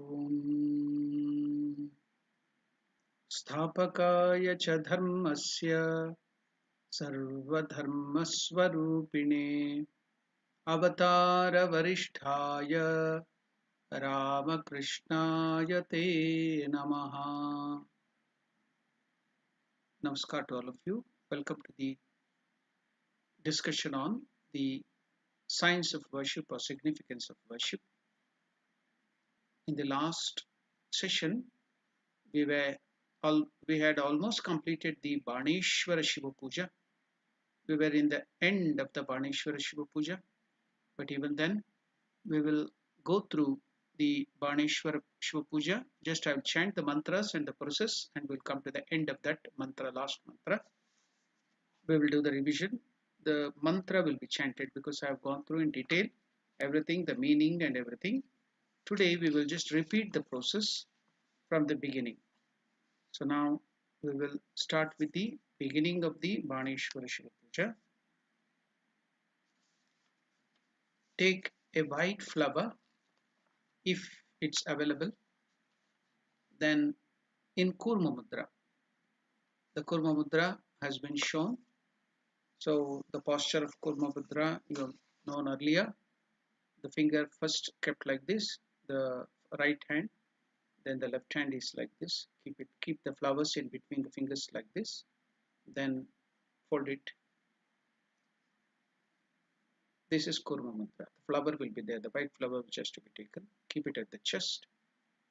ॐ स्थापकाय च धर्मस्य सर्वधर्मस्वरूपिणे अवतारवरिष्ठाय रामकृष्णाय ते नमः. Namaskar to all of you. Welcome to the discussion on the science of worship or significance of worship. In the last session, we had almost completed the Baneshwara Shiva Puja. We were in the end of the Baneshwara Shiva Puja, but even then we will go through the Baneshwara Shiva Puja. Just I will chant the mantras and the process, and we'll come to the end of that mantra, last mantra. We will do the revision. The mantra will be chanted because I have gone through in detail everything, the meaning and everything. Today we will just repeat the process from the beginning. So now we will start with the beginning of the Baneshwara Shiva Puja. Take a white flower if it's available. Then in Kurma Mudra, the Kurma Mudra has been shown. So the posture of Kurma Mudra you have known earlier. The finger first kept like this, the right hand, then the left hand is like this. Keep the flowers in between the fingers like this. Then fold it. This is Kurma Mudra. The flower will be there, the white flower which has to be taken. Keep it at the chest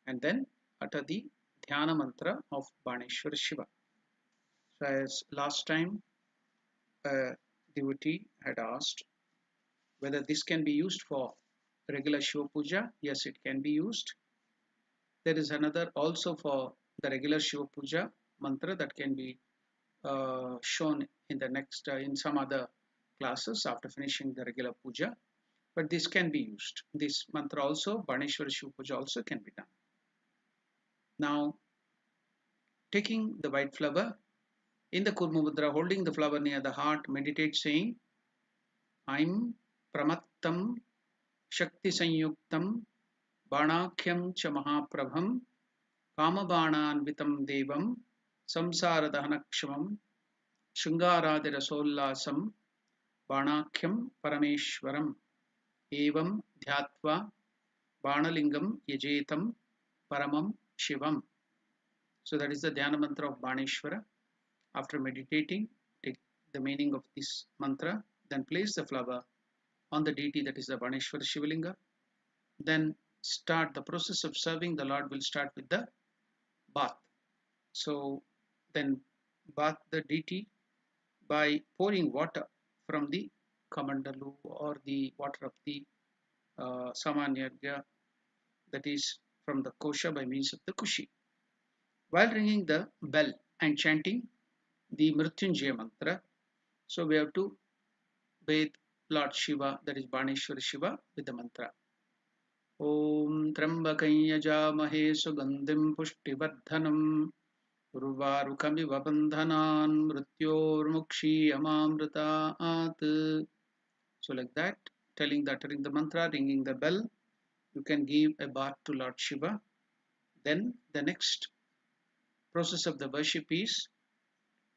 and then utter the Dhyana mantra of Baneshwara Shiva. So as last time a devotee had asked whether this can be used for regular Shiva Puja. Yes, it can be used. There is another also for the regular Shiva Puja mantra that can be shown in the next in some other classes after finishing the regular puja, but this can be used. This mantra also, Baneshwara Shiva Puja also can be done. Now, taking the white flower in the Kurma Mudra, holding the flower near the heart, meditate saying, I'm Pramattam Shakti Sanyuktam Banakhyam Cha Mahaprabham Kamabananvitam Devam Samsara Dahanakshamam Shungaradi Rasollasam Banakhyam Parameshwaram Evam Dhyatva Banalingam Yajetam Paramam Shivam. So that is the Dhyana mantra of Baneshwara. After meditating, take the meaning of this mantra, then place the flower on the deity, that is the Baneshwara Shivalinga. Then start the process of serving the Lord will start with the bath. So then bath the deity by pouring water from the Kamandalu or the water of the Samanyargya, that is from the kosha by means of the kushi. While ringing the bell and chanting the Mrityunjaya mantra, so we have to bathe Lord Shiva, that is Baneshwara Shiva, with the mantra. Om Trambakam Yajamahe Sugandhim Pushtivardhanam Urvarukamiva Bandhanan Mrityormukshi Amamritaat. So like that, uttering the mantra, ringing the bell, you can give a bath to Lord Shiva. Then the next process of the worship is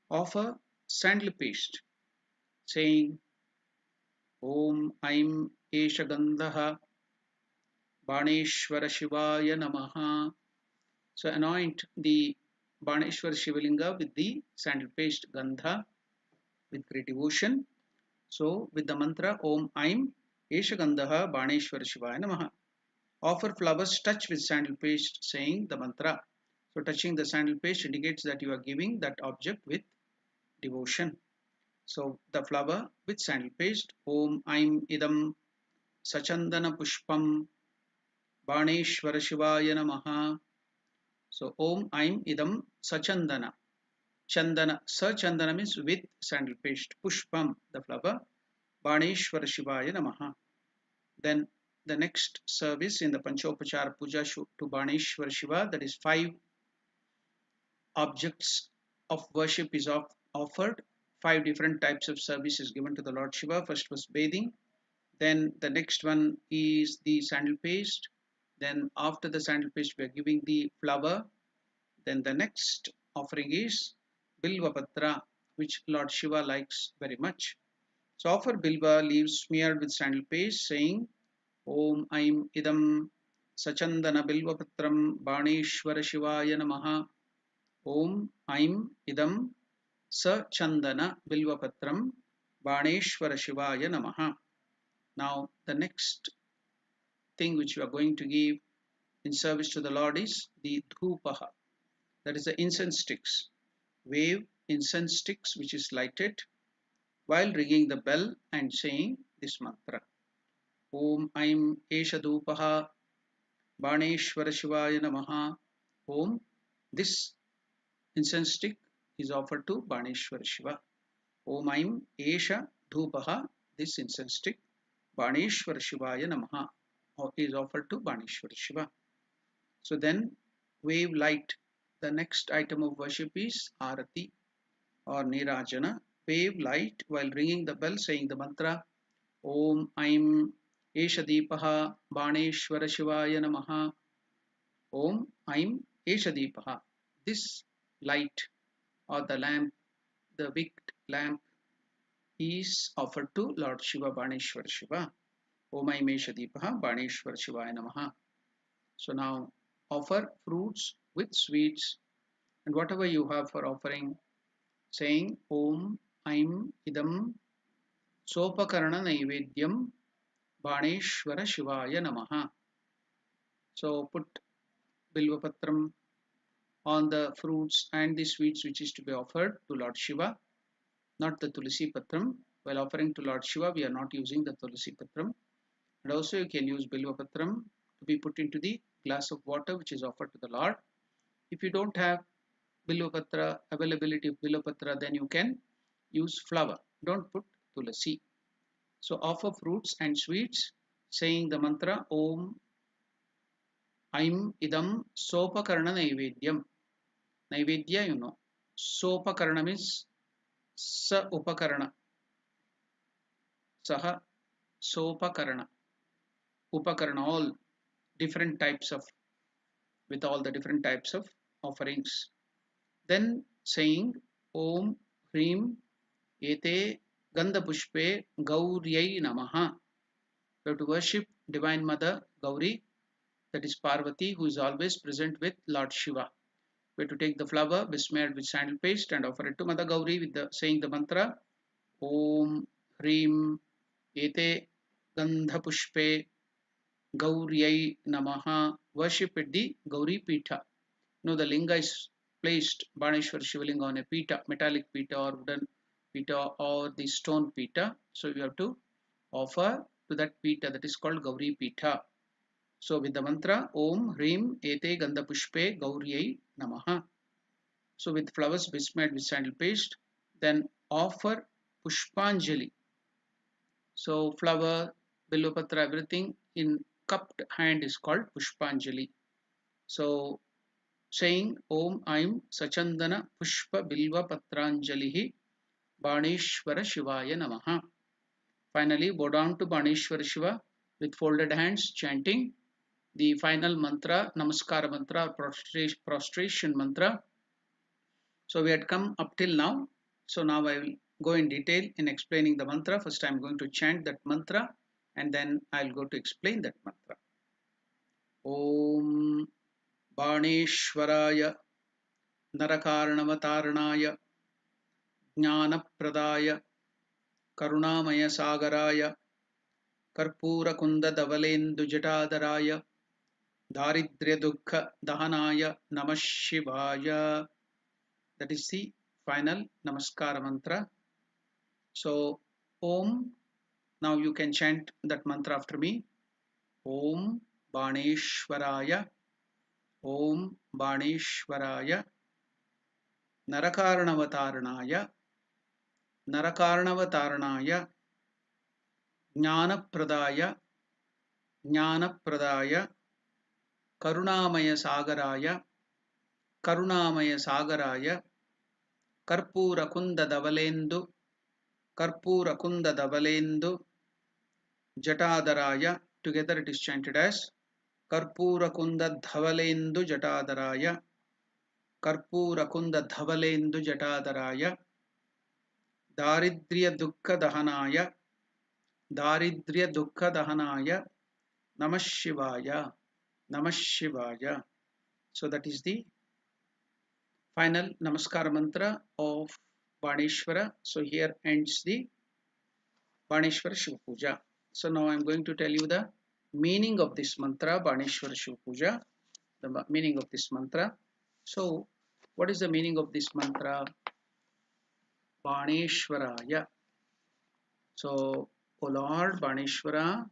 offer sandal paste, saying Om Aim Esha Gandhaha Baneshwara Shivaya Namaha. So anoint the Baneshwara Shivalinga with the sandal paste Gandha with great devotion. So with the mantra Om Aim Esha Gandhaha Baneshwara Shivaya Namaha. Offer flowers touch with sandal paste, saying the mantra. So touching the sandal paste indicates that you are giving that object with devotion. So the flower with sandal paste, Om Aim Idam Sachandana Pushpam Baneshwara Shivaya Namaha. So Om Aim Idam Sachandana. Chandana, Sachandana means with sandal paste. Pushpam, the flower. Baneshwara Shivaya Namaha. Then the next service in the Panchopachara Puja to Baneshwara Shiva, that is 5 objects of worship is offered. 5 different types of service is given to the Lord Shiva. First was bathing. Then the next one is the sandal paste. Then after the sandal paste, we are giving the flower. Then the next offering is Bilva Patra, which Lord Shiva likes very much. So offer Bilva leaves smeared with sandal paste, saying Om Aim Idam Sachandana Bilva Patram Baneshwara Shivaya Namaha. Om Aim Idam Sachandana Bilva Patram Baneshwara Shivaya Namaha. Now the next thing which we are going to give in service to the Lord is the Dhupaha, that is the incense sticks. Wave incense sticks which is lighted while ringing the bell and saying this mantra. Om Aim Esha Dhupaha Baneshwara Shivaya Namaha. Om. This incense stick is offered to Baneshwara Shiva. Om Aim Esha Dhupaha. This incense stick Baneshwara Shivaya Namaha is offered to Baneshwara Shiva. So then wave light. The next item of worship is Arati or Nirajana. Wave light while ringing the bell saying the mantra Om Aim Esha Deepaha Baneshwara Shivaya Namaha. Om Aim Esha Deepaha. This light or the lamp, the wick lamp, is offered to Lord Shiva Baneshwara Shiva. Om Aim Esha Deepaha Baneshwara Shivaya Namaha. So now offer fruits with sweets and whatever you have for offering, saying Om Aim Idam Sopakarana Naivedyam Baneshwara Shivaya Namaha. So put Bilvapatram on the fruits and the sweets which is to be offered to Lord Shiva, not the Tulsi Patram. While offering to Lord Shiva, we are not using the Tulsi Patram. And also you can use Bilvapatram to be put into the glass of water which is offered to the Lord. If you don't have Bilvapatra, availability of Bilvapatra, then you can use flower. Don't put Tulsi. So offer fruits and sweets saying the mantra Om Aim Idam Sopakarana Naivedyam. Naivedya, you know. Sopakarana means Sa Upakarana. Saha Sopakarana. Upakarana, all different types of, with all the different types of offerings. Then saying Om Hrim Ete Gandha Pushpe Gauryai Namaha. We have to worship Divine Mother Gauri, that is Parvati, who is always present with Lord Shiva. We have to take the flower besmeared with sandal paste and offer it to Mother Gauri with the saying the mantra Om Hrim Ete Gandha Pushpe Gauryai Namaha. Worship at the Gauri Pitha. The linga is placed, Baneshwar Shivalinga, on a pita, metallic pita or wooden pita or the stone pita. So you have to offer to that pita, that is called Gauri Pitha. So with the mantra Om Hrim Ete Gandha Pushpe Gauryai Namaha. So with flowers besmeared with sandal paste, then offer Pushpanjali. So flower, Bilvapatra, everything in cupped hand is called Pushpanjali. So saying Om Aim Sachandana Pushpa Bilva Patranjalihi Baneshwara Shivaya Namaha. Finally, bow down to Baneshwara Shiva with folded hands, chanting the final mantra, Namaskara mantra, prostration mantra. So we had come up till now. So now I will go in detail in explaining the mantra. First I am going to chant that mantra and then I will go to explain that mantra. Om Baneshwaraya Narakarnavatarnaya Jnanapradaya Karunamaya Sagaraya Karpura Kunda Davalendu Jatadaraya Daridrya Dukha Dahanaya Namah Shivaya. That is the final Namaskara mantra. So Om, now you can chant that mantra after me. Om Baneshwaraya, Om Baneshwaraya, Narakarnavatarnaya, Narakarnavatarnaya, Jnanapradaya, Jnanapradaya, Karunamaya Sagaraya, Karunamaya Sagaraya, Karpura Kunda Davalendu, Karpura Kunda Davalendu, Jatadaraya. Together it is chanted as Karpura dhavalendu jatadaraya, Karpura dhavalendu jatadaraya, Daridriya dukkha dahanaya, Daridriya dukkha dahanaya, Namah Shivaya, Namah Shivaya. So that is the final Namaskar mantra of Baneshwara. So here ends the Baneshwara Shiva Puja. So now I am going to tell you the meaning of this mantra, Baneshwara Shiva Puja, the meaning of this mantra. So what is the meaning of this mantra? Baneshwaraya. So, O Lord Baneshwara,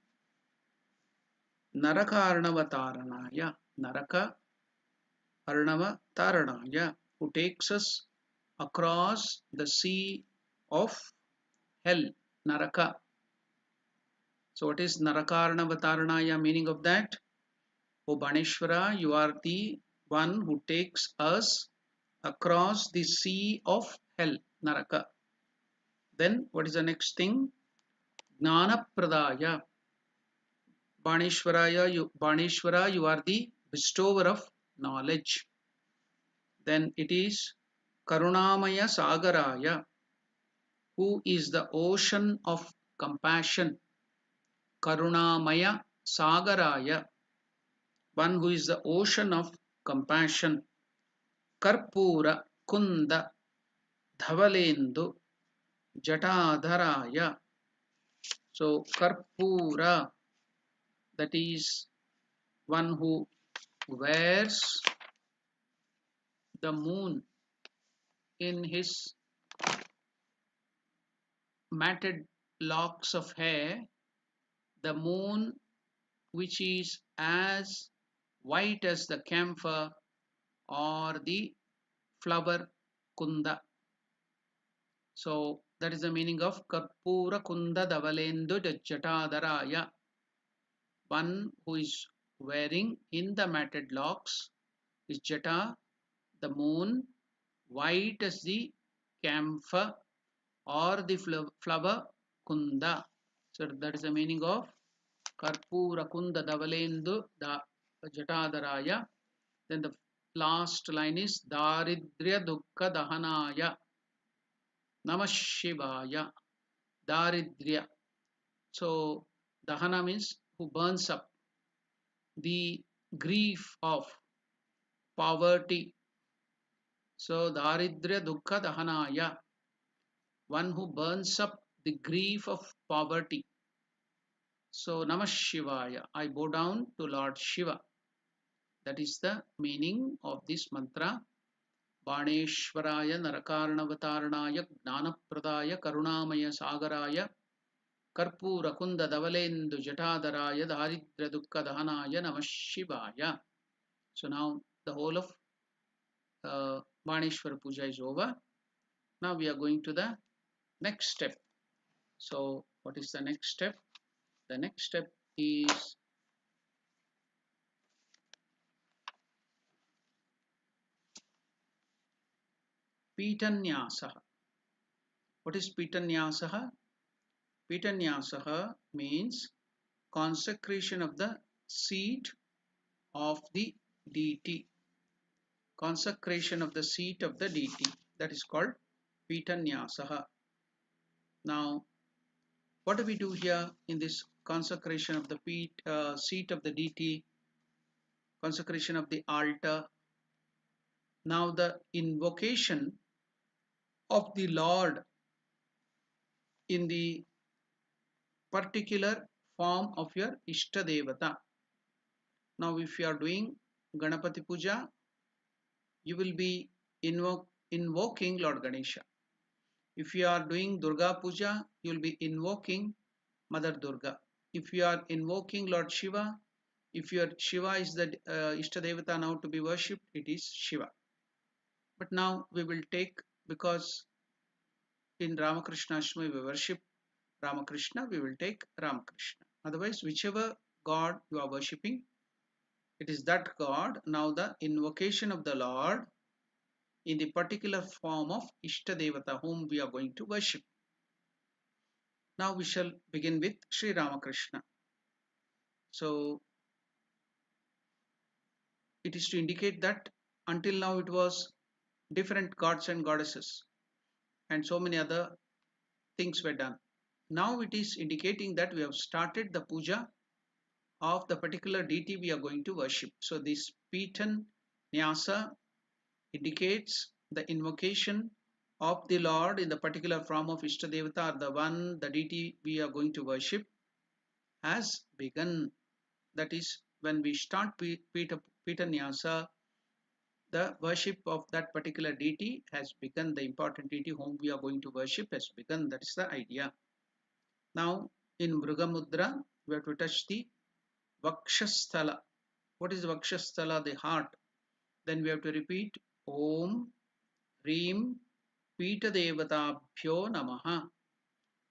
Naraka Arnava Taranaya, Naraka Arnava Taranaya, who takes us across the sea of hell, Naraka. So what is Narakarnava Taranaya, meaning of that? O Baneshwara, you are the one who takes us across the sea of hell, Naraka. Then what is the next thing? Jnana Pradaya. Baneshwara, you are the bestower of knowledge. Then it is Karunamaya Sagaraya, who is the ocean of compassion. Karunamaya Sagaraya, one who is the ocean of compassion. Karpura Kunda Dhavalendu Jatadharaya. So Karpura, that is one who wears the moon in his matted locks of hair, the moon which is as white as the camphor or the flower kunda. So that is the meaning of Karpura Kunda Davalendu Jatadaraya, one who is wearing in the matted locks is Jata, the moon, white as the camphor or the flower kunda. So that is the meaning of Karpura Kunda Davalendu Jatadaraya. Then the last line is Daridriya Dukkha Dahanaya, Namah Shivaya. Daridriya. So Dahana means who burns up the grief of poverty. So Daridriya Dukkha Dahanaya, one who burns up the grief of poverty. So Namah Shivaya, I bow down to Lord Shiva. That is the meaning of this mantra. Baneshwaraya Narakarnavataranaya Jnanapradaya Karunamaya Sagaraya Karpura Kunda Davalendu Jatadaraya Daridra Dukkha Dahanaya Namah Shivaya. So now the whole of Baneshwara Puja is over. Now we are going to the next step. So what is the next step? The next step is Pitanyasaha. What is Pitanyasaha? Pitanyasaha means consecration of the seat of the deity. Consecration of the seat of the deity. That is called Pitanyasaha. Now, what do we do here in this consecration of the seat of the deity? Consecration of the altar. Now, the invocation of the Lord in the particular form of your Ishta Devata. Now, if you are doing Ganapati Puja, you will be invoking Lord Ganesha. If you are doing Durga Puja, you will be invoking Mother Durga. If you are invoking Lord Shiva, if your Shiva is the Ishta Devata now to be worshipped, it is Shiva. But now we will take, because in Ramakrishna Ashtami we worship Ramakrishna, we will take Ramakrishna. Otherwise, whichever God you are worshipping, it is that God. Now the invocation of the Lord in the particular form of Ishta Devata whom we are going to worship. Now we shall begin with Sri Ramakrishna. So it is to indicate that until now it was different gods and goddesses and so many other things were done. Now it is indicating that we have started the puja of the particular deity we are going to worship. So this Pitan Nyasa indicates the invocation of the Lord in the particular form of Ishtadevata, or the one, the deity we are going to worship, has begun. That is, when we start Pitanyasa, the worship of that particular deity has begun. The important deity whom we are going to worship has begun. That is the idea. Now, in Mrugamudra, we have to touch the Vakshasthala. What is Vakshasthala? The heart. Then we have to repeat Om Reem Pitadevatabhyo Namaha,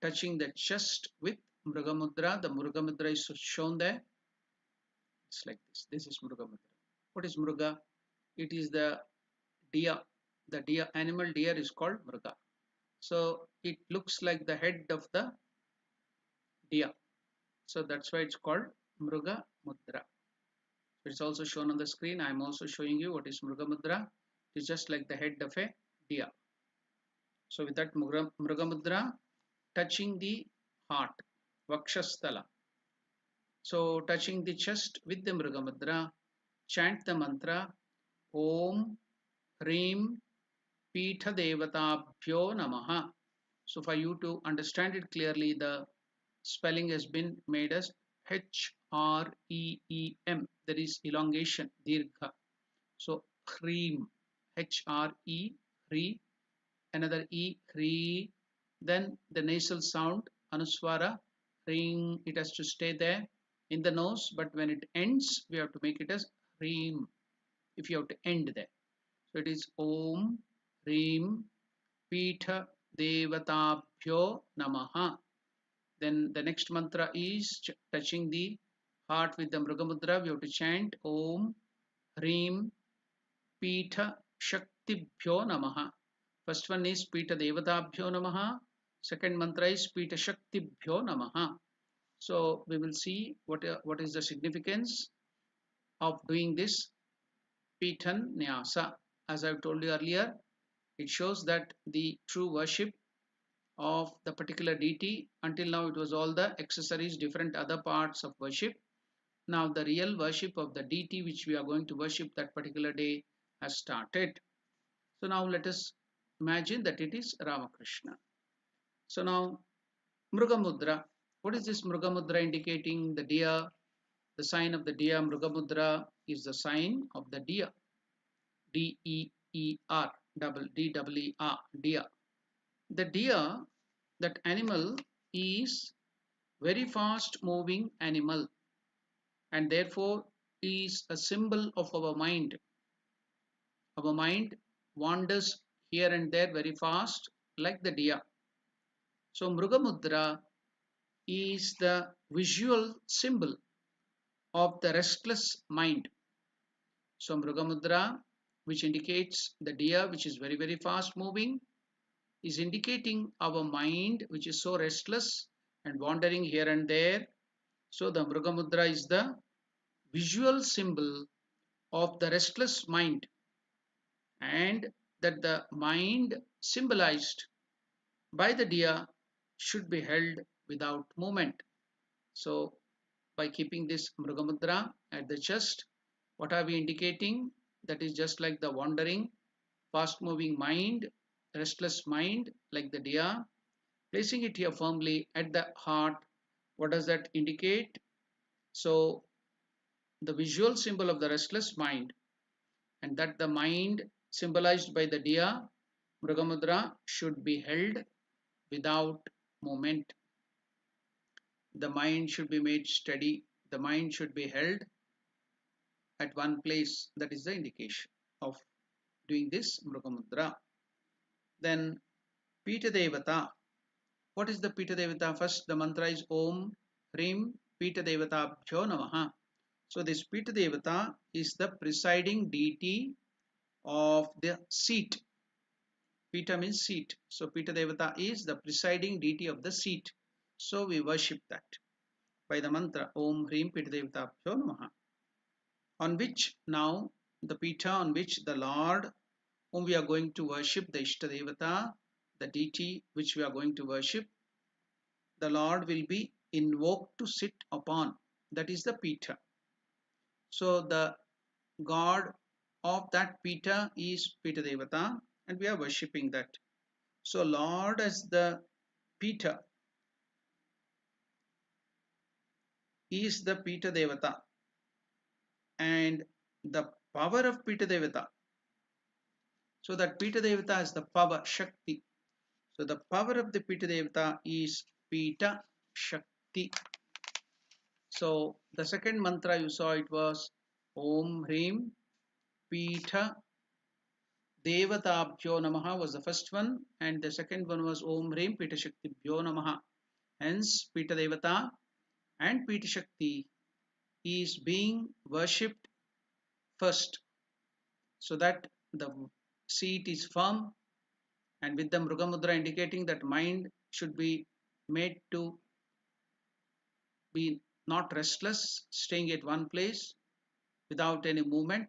touching the chest with Mrugamudra. The Mrugamudra is shown there. It's like this. This is Mrugamudra. What is Mruga? It is the deer. The deer, animal deer is called Mruga. So it looks like the head of the deer. So that's why it's called Mruga Mudra. It's also shown on the screen. I am also showing you what is Mruga Mudra. It's just like the head of a deer. So with that Mruga Mudra, touching the heart, Vakshasthala. So touching the chest with the Mruga Mudra, chant the mantra Om Hrim Pitha Devatabhyo Namaha. So for you to understand it clearly, the spelling has been made as H-R-E-E-M. There is elongation, Dirgha. So Hrim, H-R-E, Hri, another E, Hri. Then the nasal sound, Anuswara, Ring, it has to stay there in the nose, but when it ends, we have to make it as Hrim, if you have to end there. So it is Om, Hrim, Pitha Devatabhyo Namaha. Then the next mantra is touching the heart with the Mrugamudra. We have to chant Om, Hrim, Pitha Shaktibhyo Namaha. First one is Pitha Devatabhyo Namaha. Second mantra is Pitha Shaktibhyo Namaha. So we will see what is the significance of doing this Pitan Nyasa. As I've told you earlier, it shows that the true worship of the particular deity, until now it was all the accessories, different other parts of worship. Now the real worship of the deity which we are going to worship that particular day has started. So now let us imagine that it is Ramakrishna. So now Mrugamudra. What is this Mrugamudra indicating? The deer. The sign of the deer, Mrugamudra, is the sign of the deer. D-E-E-R, D-E-E-R, deer. The deer, that animal, is very fast moving animal and therefore is a symbol of our mind. Our mind wanders here and there very fast like the deer. So Mrugamudra is the visual symbol of the restless mind. So Mrugamudra, which indicates the deer which is very very fast moving, is indicating our mind which is so restless and wandering here and there. So the Mrugamudra is the visual symbol of the restless mind, and that the mind symbolized by the deer should be held without movement. So by keeping this Mrugamudra at the chest, what are we indicating? That is just like the wandering, fast moving mind, restless mind like the deer. Placing it here firmly at the heart, what does that indicate? So the visual symbol of the restless mind, and that the mind symbolized by the deer, Mrugamudra, should be held without movement. The mind should be made steady. The mind should be held at one place. That is the indication of doing this Mrugamudra. Then Pita Devata. What is the Pita Devata? First, the mantra is Om Hrim Pita Devata Bhyo Namaha. So this Pita Devata is the presiding deity of the seat. Pita means seat. So Pita Devata is the presiding deity of the seat. So we worship that by the mantra Om Hrim Pita Devata Bhyo Namaha, on which now the Pita on which the Lord whom we are going to worship, the Ishtadevata, the deity which we are going to worship, the Lord will be invoked to sit upon. That is the Pita. So the God of that Pita is Pita Devata, and we are worshipping that. So Lord as the Pita is the Pita Devata, and the power of Pita Devata. So that Pita Devata is the power, Shakti. So the power of the Pita Devata is Pita Shakti. So the second mantra you saw, it was Om Hrim Pita Devatabhyo Namaha was the first one, and the second one was Om Hrim Pita Shaktibhyo Namaha. Hence Pita Devata and Pita Shakti is being worshipped first, so that the seat is firm, and with the Mruga Mudra indicating that mind should be made to be not restless, staying at one place without any movement.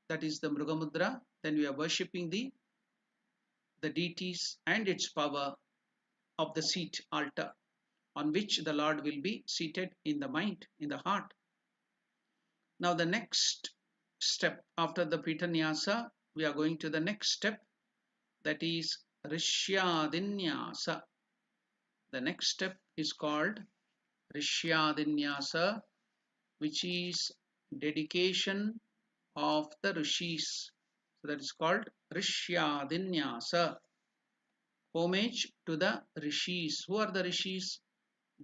That is the Mruga Mudra. Then we are worshipping the deities and its power of the seat altar on which the Lord will be seated in the mind, in the heart. Now the next step after the Pitanyasa, we are going to the next step, that is Rishyadinyasa. The next step is called Rishyadinyasa, which is dedication of the Rishis. So that is called Rishyadinyasa. Homage to the Rishis. Who are the Rishis?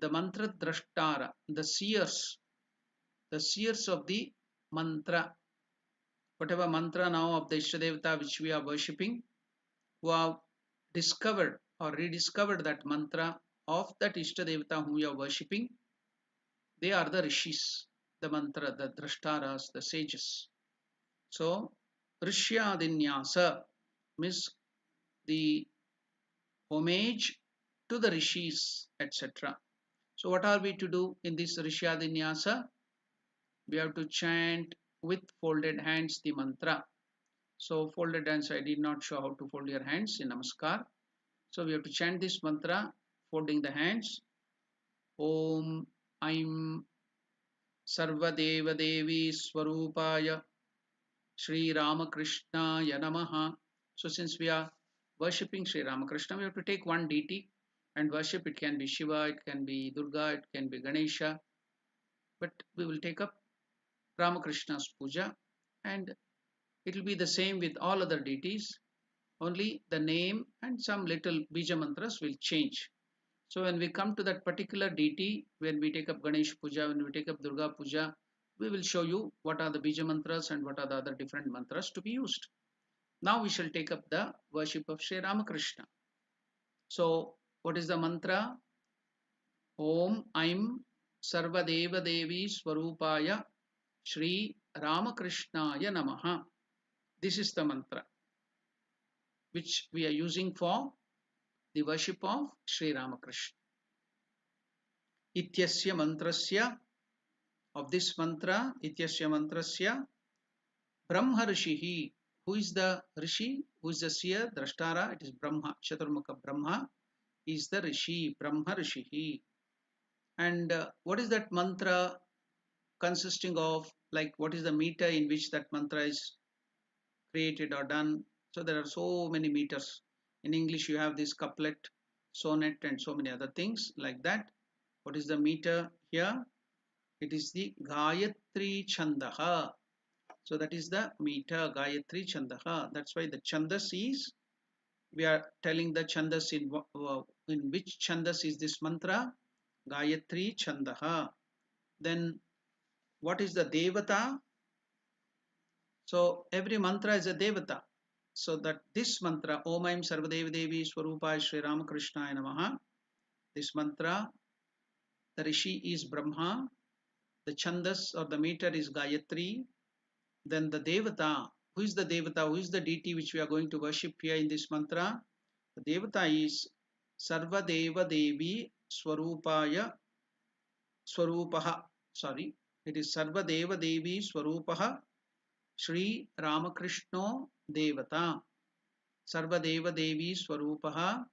The Mantra Drashtara, the seers of the mantra. Whatever mantra now of the Ishtadevata which we are worshipping, who have discovered or rediscovered that mantra of that Ishtadevata whom we are worshipping, they are the Rishis, the mantra, the Drashtaras, the sages. So, Rishyadinyasa means the homage to the Rishis, etc. So, what are we to do in this Rishyadinyasa? We have to chant with folded hands the mantra. So folded hands, I did not show how to fold your hands in Namaskar. So we have to chant this mantra, folding the hands. Om Aim Sarvadeva Devi Swarupaya Sri Ramakrishna Namaha. So since we are worshipping Sri Ramakrishna, we have to take one deity and worship. It can be Shiva, it can be Durga, it can be Ganesha. But we will take up Ramakrishna's puja, and it will be the same with all other deities, only the name and some little bija mantras will change. So when we come to that particular deity, when we take up Ganesh puja, when we take up Durga puja, we will show you what are the bija mantras and what are the other different mantras to be used. Now we shall take up the worship of Sri Ramakrishna. So what is the mantra? Om Aim Sarvadeva Devi Swarupaya Sri Ramakrishnaya Namaha. This is the mantra which we are using for the worship of Sri Ramakrishna. Ityasya mantrasya, of this mantra, Ityasya mantrasya, Brahma Rishihi. Who is the Rishi? Who is the seer? Drashtara. It is Brahma. Chaturmukha Brahma is the Rishi, Brahma Rishihi. And what is that mantra consisting of? Like, what is the meter in which that mantra is created or done? So there are so many meters. In English, you have this couplet, sonnet, and so many other things like that. What is the meter here? It is the Gayatri Chandaha. So that is the meter, Gayatri Chandaha. That's why the Chandas is, we are telling the Chandas in which Chandas is this mantra? Gayatri Chandaha. Then what is the Devata? So every mantra is a Devata. So that this mantra, Om Aim Sarvadeva Devi Swarupaya Sri Ramakrishna Namaha, this mantra, the Rishi is Brahma, the Chandas or the meter is Gayatri, then the Devata. Who is the Devata? Who is the deity which we are going to worship here in this mantra? The Devata is Sarvadeva Devi Swarupaya Swarupaha. Sorry, it is Sarvadeva Devi Swarupaha Shri Ramakrishno Devata. Sarvadeva Devi Swarupaha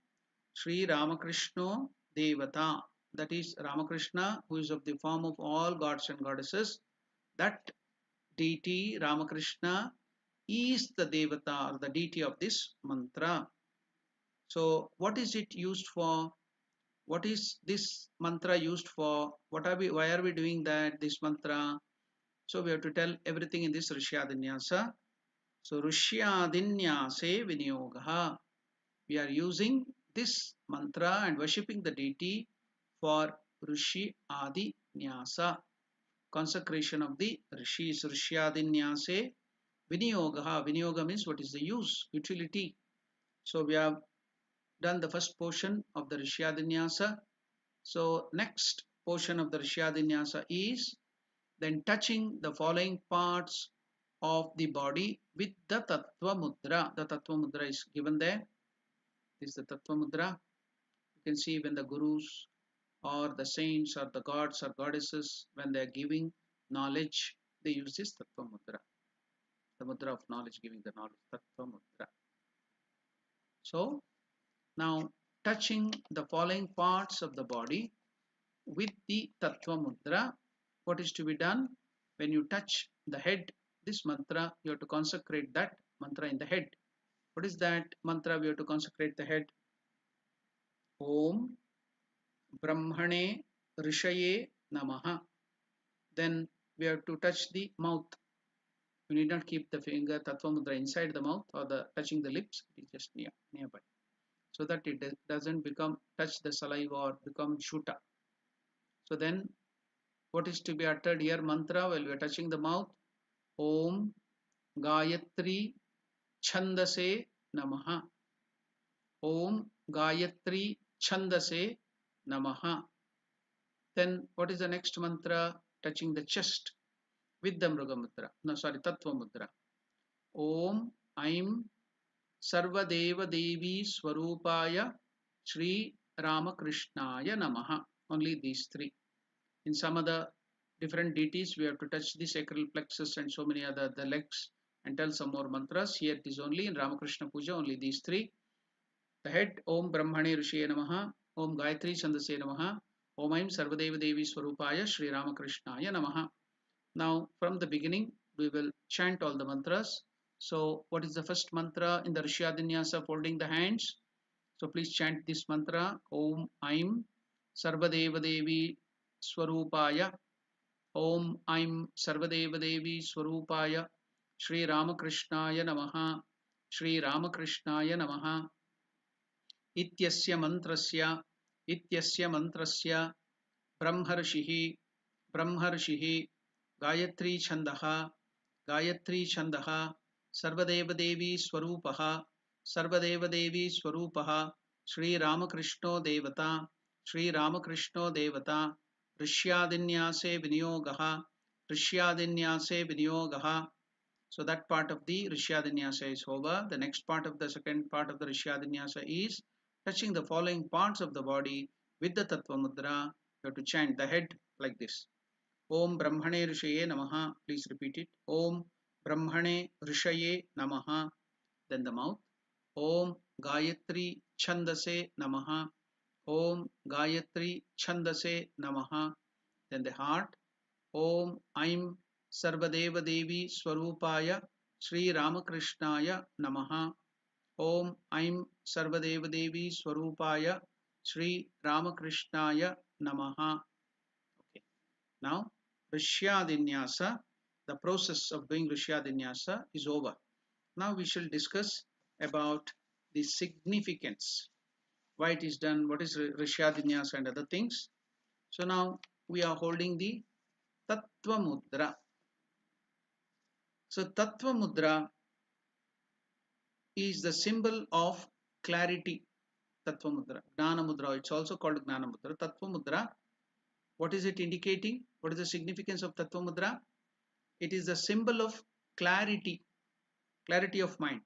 Shri Ramakrishno Devata. That is Ramakrishna, who is of the form of all gods and goddesses. That deity Ramakrishna is the Devata or the deity of this mantra. So what is it used for? What is this mantra used for? Why are we doing that, this mantra? So we have to tell everything in this Rishyadinyasa. So Rishyadinyase Vinyogaha. We are using this mantra and worshipping the deity for Rishi Adi Nyasa, consecration of the Rishis. Rishyadinyase Vinyogaha. Vinyoga means what is the use, utility. So we have done the first portion of the Rishyadinyasa. So next portion of the Rishyadinyasa is then touching the following parts of the body with the Tattva Mudra. The Tattva Mudra is given there. This is the Tattva Mudra. You can see when the gurus or the saints or the gods or goddesses, when they are giving knowledge, they use this Tattva Mudra. The Mudra of knowledge, giving the knowledge, Tattva Mudra. So now touching the following parts of the body with the Tattva Mudra. What is to be done? When you touch the head, this mantra, you have to consecrate that mantra in the head. What is that mantra we have to consecrate the head? Om Brahmane Rishaye Namaha. Then we have to touch the mouth. You need not keep the finger Tattva Mudra inside the mouth or the touching the lips. It is just nearby, so that it doesn't touch the saliva or become shuta. So then what is to be uttered here? Mantra while we are touching the mouth. Om Gayatri Chandase Namaha. Om Gayatri Chandase Namaha. Then what is the next mantra? Touching the chest with the Mruga Mudra. No, sorry, Tattva Mudra. Om Aim Sarvadeva Devi Swarupaya Shri Ramakrishnaya Namaha. Only these three. In some other different deities, we have to touch the sacral plexus and so many other the legs and tell some more mantras. Here it is only in Ramakrishna Puja, only these three. The head, Om Brahmane Rishiye Namaha, Om Gayatri Chandase Namaha, Om Aim Sarvadeva Devi Swarupaya Shri Ramakrishnaya Namaha. Now from the beginning, we will chant all the mantras. So what is the first mantra in the Rishyadinyasa, folding the hands? So please chant this mantra. Om Aim Sarvadeva Devi Swarupaya. Om Aim Sarvadeva Devi Swarupaya Shri Ramakrishnaya Namaha. Shri Ramakrishnaya Namaha. Ityasya mantrasya Brahmarshihi Gayatri Chandaha Sarvadeva Devi Swarupaha Shri Ramakrishno Devata Rishyadinyase Vinyogaha. So that part of the Rishyadinyasa is over. The next part of the second part of the Rishyadinyasa is touching the following parts of the body with the Tattva Mudra. You have to chant the head like this. Om Brahmane Rishaye Namaha. Please repeat it. Om Brahmane Rishaye Namaha. Then the mouth. Om Gayatri Chandase Namaha. Om Gayatri Chandase Namaha. Then the heart. Om Aim Sarvadeva Devi Swarupaya Shri Ramakrishnaya Namaha. Om Aim Sarvadeva Devi Swarupaya Shri Ramakrishnaya Namaha. Okay. Now Rishyadinyasa, the process of doing Rishyadinyasa is over. Now we shall discuss about the significance, why it is done, what is Rishyadinyasa and other things. So now we are holding the Tattva Mudra. So Tattva Mudra is the symbol of clarity. Tattva Mudra, Gnana Mudra, it's also called Gnana Mudra. Tattva Mudra, what is it indicating? What is the significance of Tattva Mudra? It is the symbol of clarity, clarity of mind.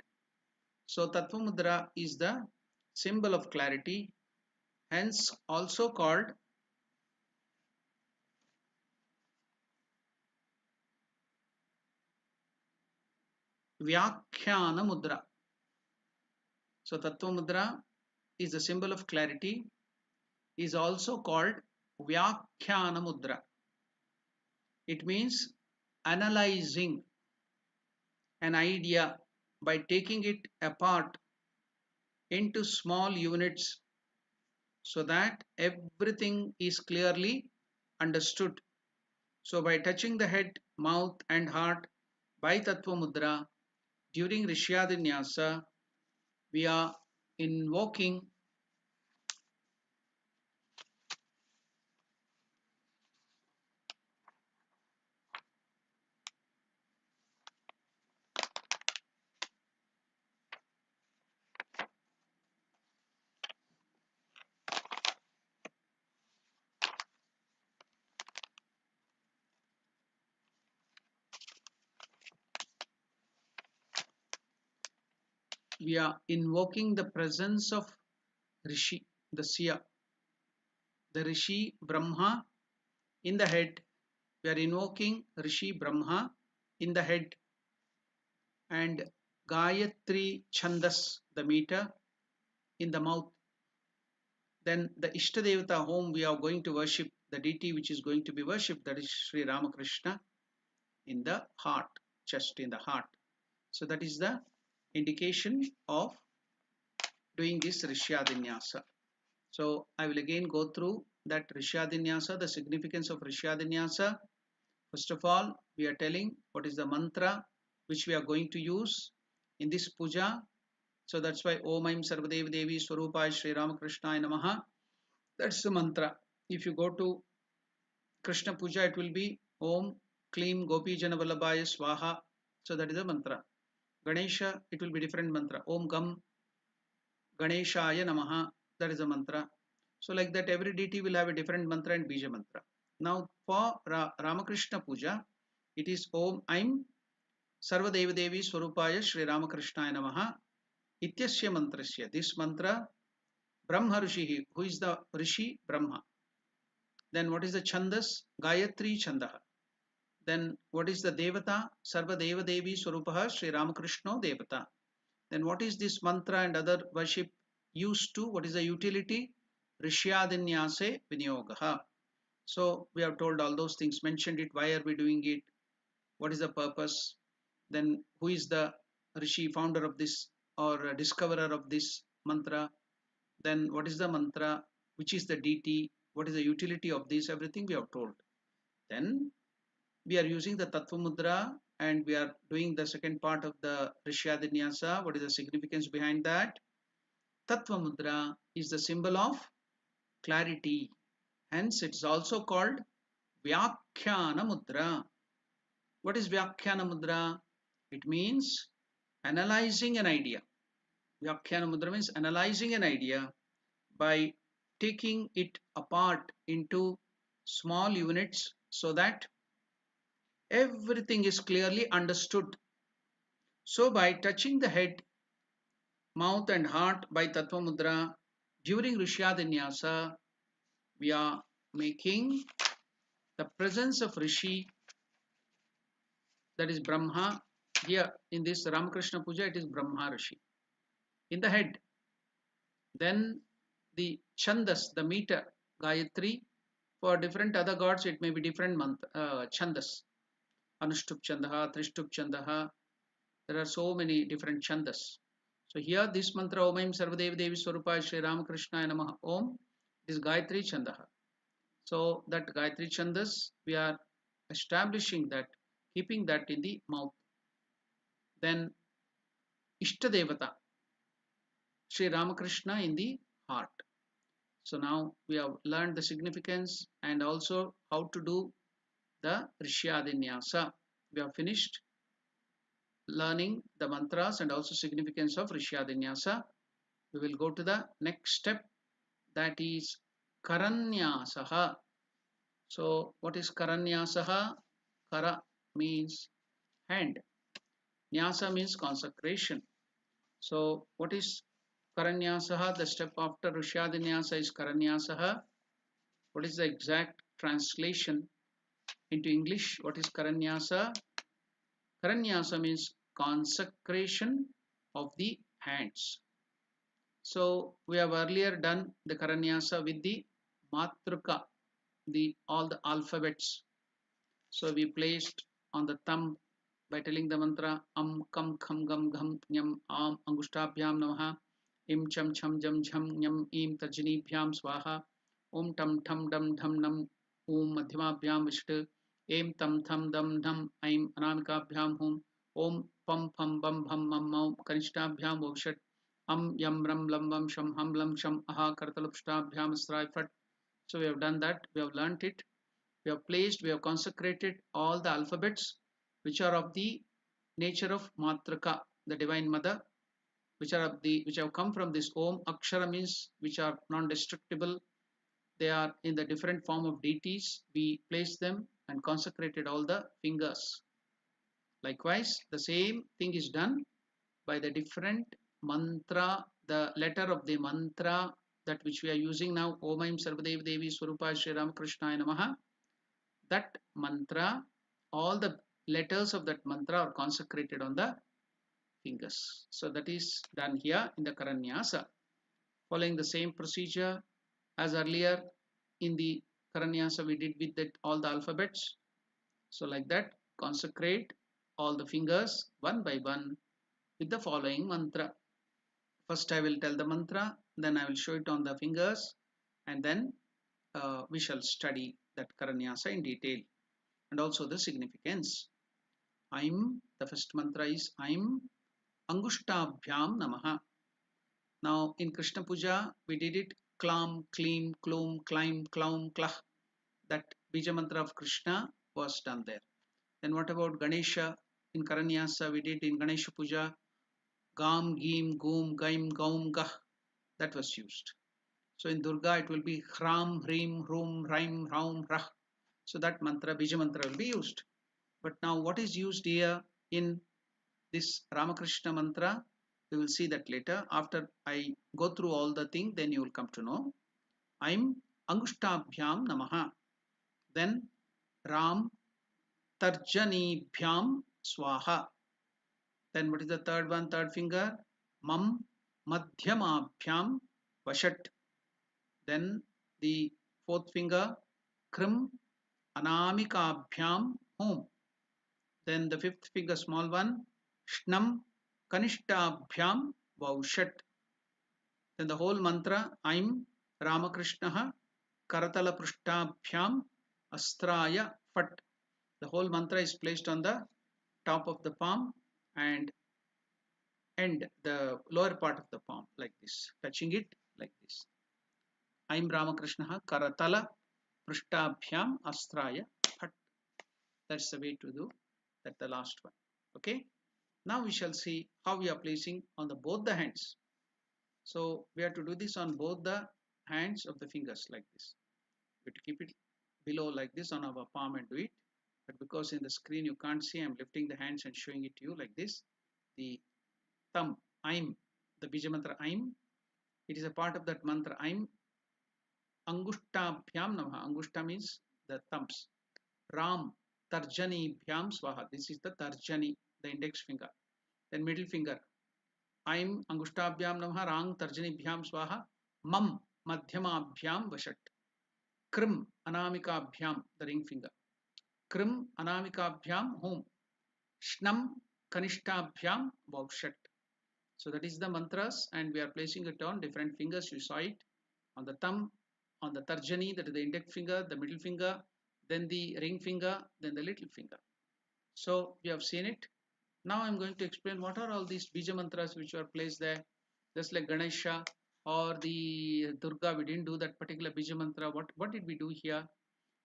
So Tattva Mudra is the symbol of clarity, hence also called Vyakhyana Mudra. So Tattva Mudra is the symbol of clarity, is also called Vyakhyana Mudra. It means analyzing an idea by taking it apart into small units so that everything is clearly understood. So by touching the head, mouth and heart by Tattva Mudra during Rishyadinyasa, we are invoking the presence of Rishi, the Siya, the Rishi Brahma in the head. We are invoking Rishi Brahma in the head, and Gayatri Chandas, the meter, in the mouth. Then the Ishtadevata whom we are going to worship, the deity which is going to be worshipped, that is Sri Ramakrishna, in the heart, chest, in the heart. So that is the indication of doing this Rishyadinyasa. So I will again go through that Rishyadinyasa, the significance of Rishyadinyasa. First of all, we are telling what is the mantra which we are going to use in this puja. So that's why Om Aim Sarvadev Devi Swarupai Sri Ramakrishna Namaha. That's the mantra. If you go to Krishna Puja, it will be Om Klim Gopi Jana Vallabhaya Swaha. So that is the mantra. Ganesha, it will be different mantra. Om Gam Ganeshaya Namaha. That is a mantra. So like that, every deity will have a different mantra and bija mantra. Now for Ramakrishna Puja, it is Om Aim Sarvadeva Devi Swarupaya Sri Ramakrishna Namaha Ityasya Mantrasya. This mantra, Brahma Rishi, who is the Rishi Brahma. Then what is the Chandas? Gayatri Chandaha. Then what is the Devata? Sarva Deva Devi Swarupaha Sri Ramakrishna Devata. Then what is this mantra and other worship used to? What is the utility? Rishyadinyase Vinyogaha. So we have told all those things, mentioned it, why are we doing it, what is the purpose, then who is the Rishi, founder of this or discoverer of this mantra, then what is the mantra, which is the deity, what is the utility of this, everything we have told. Then we are using the Tattva Mudra and we are doing the second part of the Rishyadinyasa. What is the significance behind that? Tattva Mudra is the symbol of clarity. Hence, it is also called Vyakhyana Mudra. What is Vyakhyana Mudra? It means analyzing an idea. Vyakhyana Mudra means analyzing an idea by taking it apart into small units so that everything is clearly understood. So by touching the head, mouth and heart by Tattva Mudra during Rishyadinyasa, we are making the presence of Rishi, that is Brahma. Here in this Ramakrishna Puja, it is Brahma Rishi in the head. Then the Chandas, the meter, Gayatri. For different other gods, it may be different Chandas. Anushtup Chandaha, Trishtup Chandaha. There are so many different Chandas. So here this mantra Om Aim Sarvadev Devi Swarupaya Sri Ramakrishna Namaha Om is Gayatri Chandaha. So that Gayatri Chandas, we are establishing that, keeping that in the mouth. Then Ishtadevata, Sri Ramakrishna in the heart. So now we have learned the significance and also how to do the Rishyadinyasa. We have finished learning the mantras and also significance of Rishyadinyasa. We will go to the next step, that is Karanyasaha. So what is Karanyasaha? Kara means hand. Nyasa means consecration. So what is Karanyasaha? The step after Rishyadinyasa is Karanyasaha. What is the exact translation into English? What is Karanyasa? Karanyasa means consecration of the hands. So we have earlier done the Karanyasa with the Matruka, all the alphabets. So we placed on the thumb by telling the mantra kam kham gam gham nyam angushtabhyam namaha im cham cham jam jham nyam im tarjanibhyam swaha om tam tham dam dham nam om madhyamabhyam vishtu em tam tham dam dham aim anamikabhyam hum om pam pham bam bham mam mau kanishtabhyam vavshat yam ram lam vam sham ham lam sham aha kartalupshtabhyam srai fat. So we have done that, we have learnt it, we have placed, we have consecrated all the alphabets which are of the nature of Matraka, the Divine Mother, which have come from this Om. Akshara means which are non-destructible. They are in the different form of deities. We place them and consecrated all the fingers. Likewise, the same thing is done by the different mantra, the letter of the mantra that which we are using now. Om Aim Sarvadev Devi Swarupa Shri Ramakrishna Namaha. That mantra, all the letters of that mantra are consecrated on the fingers. So that is done here in the Karanyasa. Following the same procedure as earlier in the Karanyasa we did with all the alphabets. So like that, consecrate all the fingers one by one with the following mantra. First I will tell the mantra, then I will show it on the fingers, and then we shall study that Karanyasa in detail and also the significance. The first mantra is Aim Angushtabhyam Namaha. Now in Krishna Puja we did it Klam, Klim, Klum, Klaim, Klaum, Klah. That Bija mantra of Krishna was done there. Then what about Ganesha? In Karanyasa we did in Ganesha Puja Gam, Gim, Gum, Gaim, Gaum, Gah. That was used. So in Durga it will be Hram, Hrim, Hrum, Raim, Raum, Rah. So that mantra, Bija mantra will be used. But now what is used here in this Ramakrishna mantra? We will see that later. After I go through all the thing, then you will come to know. I'm Angushtabhyam Namaha. Then Ram Tarjanibhyam Swaha. Then what is the third one? Third finger. Mam Madhyamabhyam Vashat. Then the fourth finger. Krim Anamikabhyam Hum. Then the fifth finger, small one. Shnam Kanishtabhyam Vaushat. Then the whole mantra. I'm Ramakrishnaha Karatala Prishtabhyam Astraya Fat. The whole mantra is placed on the top of the palm and the lower part of the palm like this, touching it like this. I'm Ramakrishnaha Karatala Prishtabhyam Astraya Fat. That's the way to do that, the last one. Okay. Now we shall see how we are placing on both the hands. So we have to do this on both the hands of the fingers like this. We have to keep it below like this on our palm and do it. But because in the screen you can't see, I'm lifting the hands and showing it to you like this. The thumb, Aim, the Bija mantra Aim, it is a part of that mantra Aim. Angushtabhyam Namaha. Angushta means the thumbs. Ram Tarjani Bhyam Swaha. This is the Tarjani, the index finger. Then middle finger. Aim Angushtabhyam Namaha. Rang Tarjani Bhyam Swaha. Mam Madhyamabhyam Vashat. Krim Anamikabhyam, the ring finger. Krim Anamikabhyam Hum. Shnam Kanishtabhyam Vaushat. So that is the mantras, and we are placing it on different fingers. You saw it on the thumb, on the Tarjani, that is the index finger, the middle finger, then the ring finger, then the little finger. So we have seen it. Now I am going to explain what are all these Bija mantras which are placed there. Just like Ganesha or the Durga, we didn't do that particular Bija mantra. What did we do here?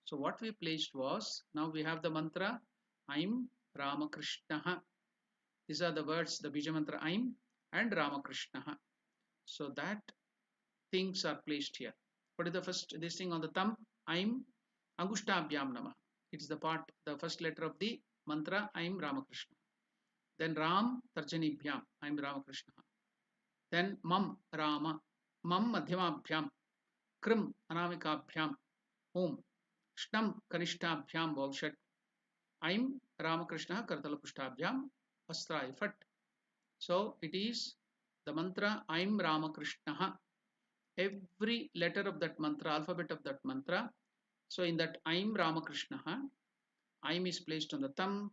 So what we placed was, now we have the mantra Aim Ramakrishnaha. These are the words, the Bija mantra Aim and Ramakrishnaha. So that things are placed here. What is the first, this thing on the thumb? Aim Angushtabhyam Namah. It is the part, the first letter of the mantra Aim Ramakrishna. Then Ram Tarjanibhyam, Aim Ramakrishna. Then Mam Rama, Mam Madhyamabhyam, Krim Anamikabhyam, Om, Shnam Kanishtabhyam Vaushat, Aim Ramakrishna Kartala Pushtabhyam Astraya Fat. So it is the mantra I'm Ramakrishna. Every letter of that mantra, alphabet of that mantra. So in that I'm Ramakrishna, I'm is placed on the thumb,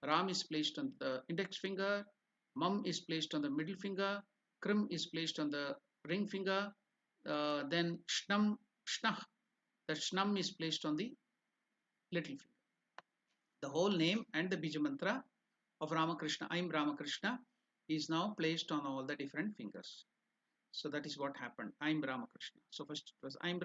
Ram is placed on the index finger, Mum is placed on the middle finger, Krim is placed on the ring finger, then Shnam, Shnah, the Shnam is placed on the little finger. The whole name and the Bija mantra of Ramakrishna, I'm Ramakrishna, is now placed on all the different fingers. So that is what happened. I'm Ramakrishna. So first it was I'm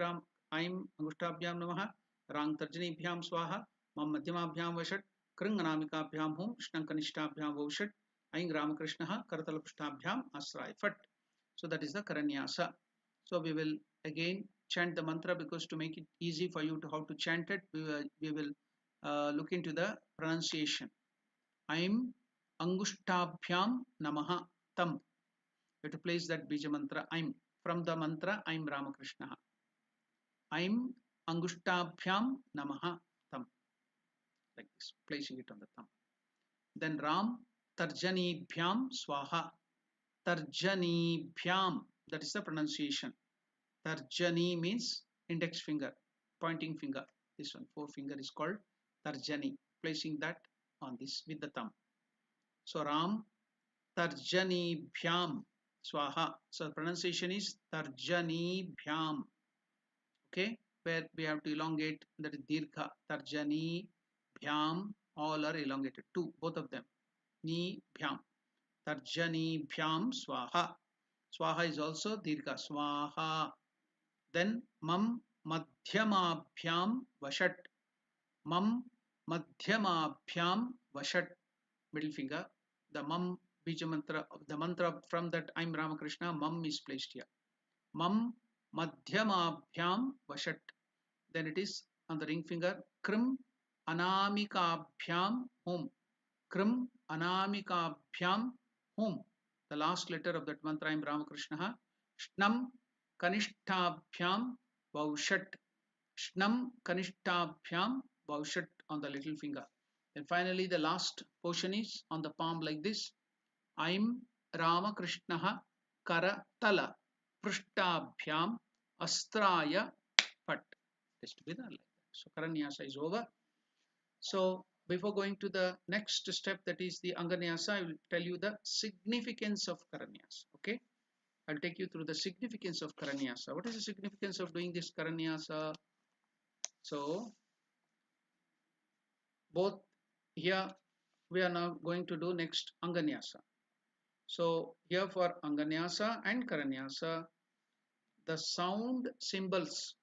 Angushtabhyam Namaha, Rang Tarjanibhyam Swaha, Mam Madhyamabhyam Vashat, Krang Anamikabhyam Hum, Shnankanishtabhyam Voshat, I'm Ramakrishna, Karatalapshtabhyam Asrai Fat. So that is the Karanyasa. So we will again chant the mantra, because to make it easy for you to how to chant it, we will look into the pronunciation. I'm Angushtabhyam Namaha Tam. You have to place that bija mantra I'm from the mantra I'm Ramakrishna. I'm Angushtabhyam Namaha Tam. Like this, placing it on the thumb. Then Ram Tarjanibhyam Swaha. Tarjanibhyam, that is the pronunciation. Tarjani means index finger, pointing finger. This one, forefinger is called Tarjani. Placing that on this with the thumb. So Ram Tarjanibhyam Swaha. So the pronunciation is Tarjanibhyam. Okay, where we have to elongate, that is Dirgha. Tarjanibhyam, all are elongated. Two, both of them. Ni Bhyam. Tarjanibhyam Swaha. Swaha is also Dirgha. Swaha. Then Mam Madhyamabhyam Vashat. Mam Madhyamabhyam Vashat. Middle finger. The Mam Bija mantra, the mantra from that I'm Ramakrishna, Mam is placed here. Mam Madhyamabhyam Vashat. Then it is on the ring finger. Krim Anamikabhyam Hum. Krim Anamikabhyam Hum. The last letter of that mantra I'm Ramakrishna. Shnam Kanishtabhyam Vaushat. Shnam Kanishtabhyam Vaushat on the little finger. And finally the last portion is on the palm like this. I'm Ramakrishna Karatala Prishtabhyam Astraya Pat. It is to be done like that. So Karanyasa is over. So before going to the next step, that is the Anganyasa, I will tell you the significance of Karanyasa. Okay, I'll take you through the significance of Karanyasa. What is the significance of doing this Karanyasa? So both here we are now going to do next Anganyasa. So here for Anganyasa and Karanyasa, the sound symbols,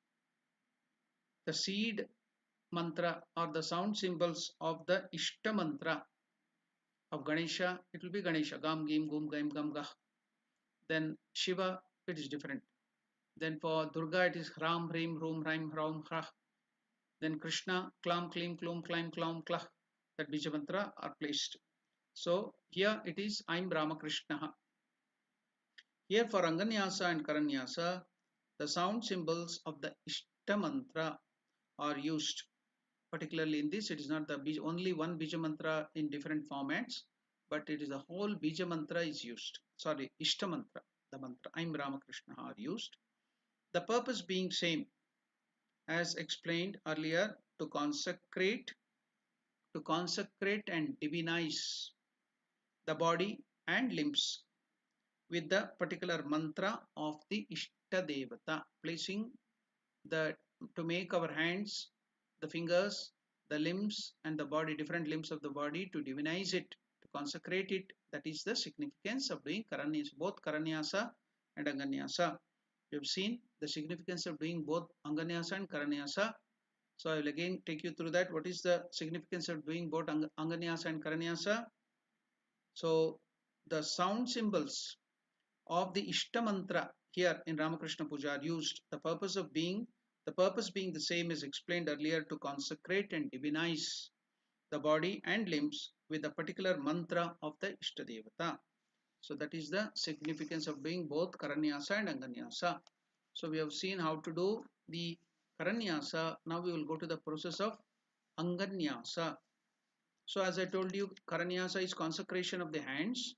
the seed mantra or the sound symbols of the Ishta mantra of Ganesha, it will be Ganesha, Gam, Gim, Gum, Gaim, Gam, Gah. Then Shiva, it is different. Then for Durga, it is Ram, Hrim, Rum, Raim, Raum, Hrah. Then Krishna, Klam, Klim, Klum, Klaim, Klam, Klah. That Bija mantra are placed. So here it is I'm Ramakrishna. Here for Anganyasa and Karanyasa, the sound symbols of the Ishta mantra are used. Particularly in this, it is not the only one Bija mantra in different formats, but it is a whole Bija mantra is used. Sorry, Ishta mantra, the mantra I'm Ramakrishna are used. The purpose being same as explained earlier, to consecrate and divinize the body and limbs with the particular mantra of the Ishta Devata, placing the to make our hands, the fingers, the limbs and the body, different limbs of the body, to divinize it, to consecrate it. That is the significance of doing Karanyasa, both Karanyasa and Anganyasa. We have seen the significance of doing both Anganyasa and Karanyasa. So I will again take you through that. What is the significance of doing both Anganyasa and Karanyasa? So the sound symbols of the Ishta mantra here in Ramakrishna Puja are used. The purpose being the same as explained earlier, to consecrate and divinize the body and limbs with a particular mantra of the Ishta Devata. So that is the significance of doing both Karanyasa and Anganyasa. So we have seen how to do the Karanyasa. Now we will go to the process of Anganyasa. So as I told you, Karanyasa is consecration of the hands.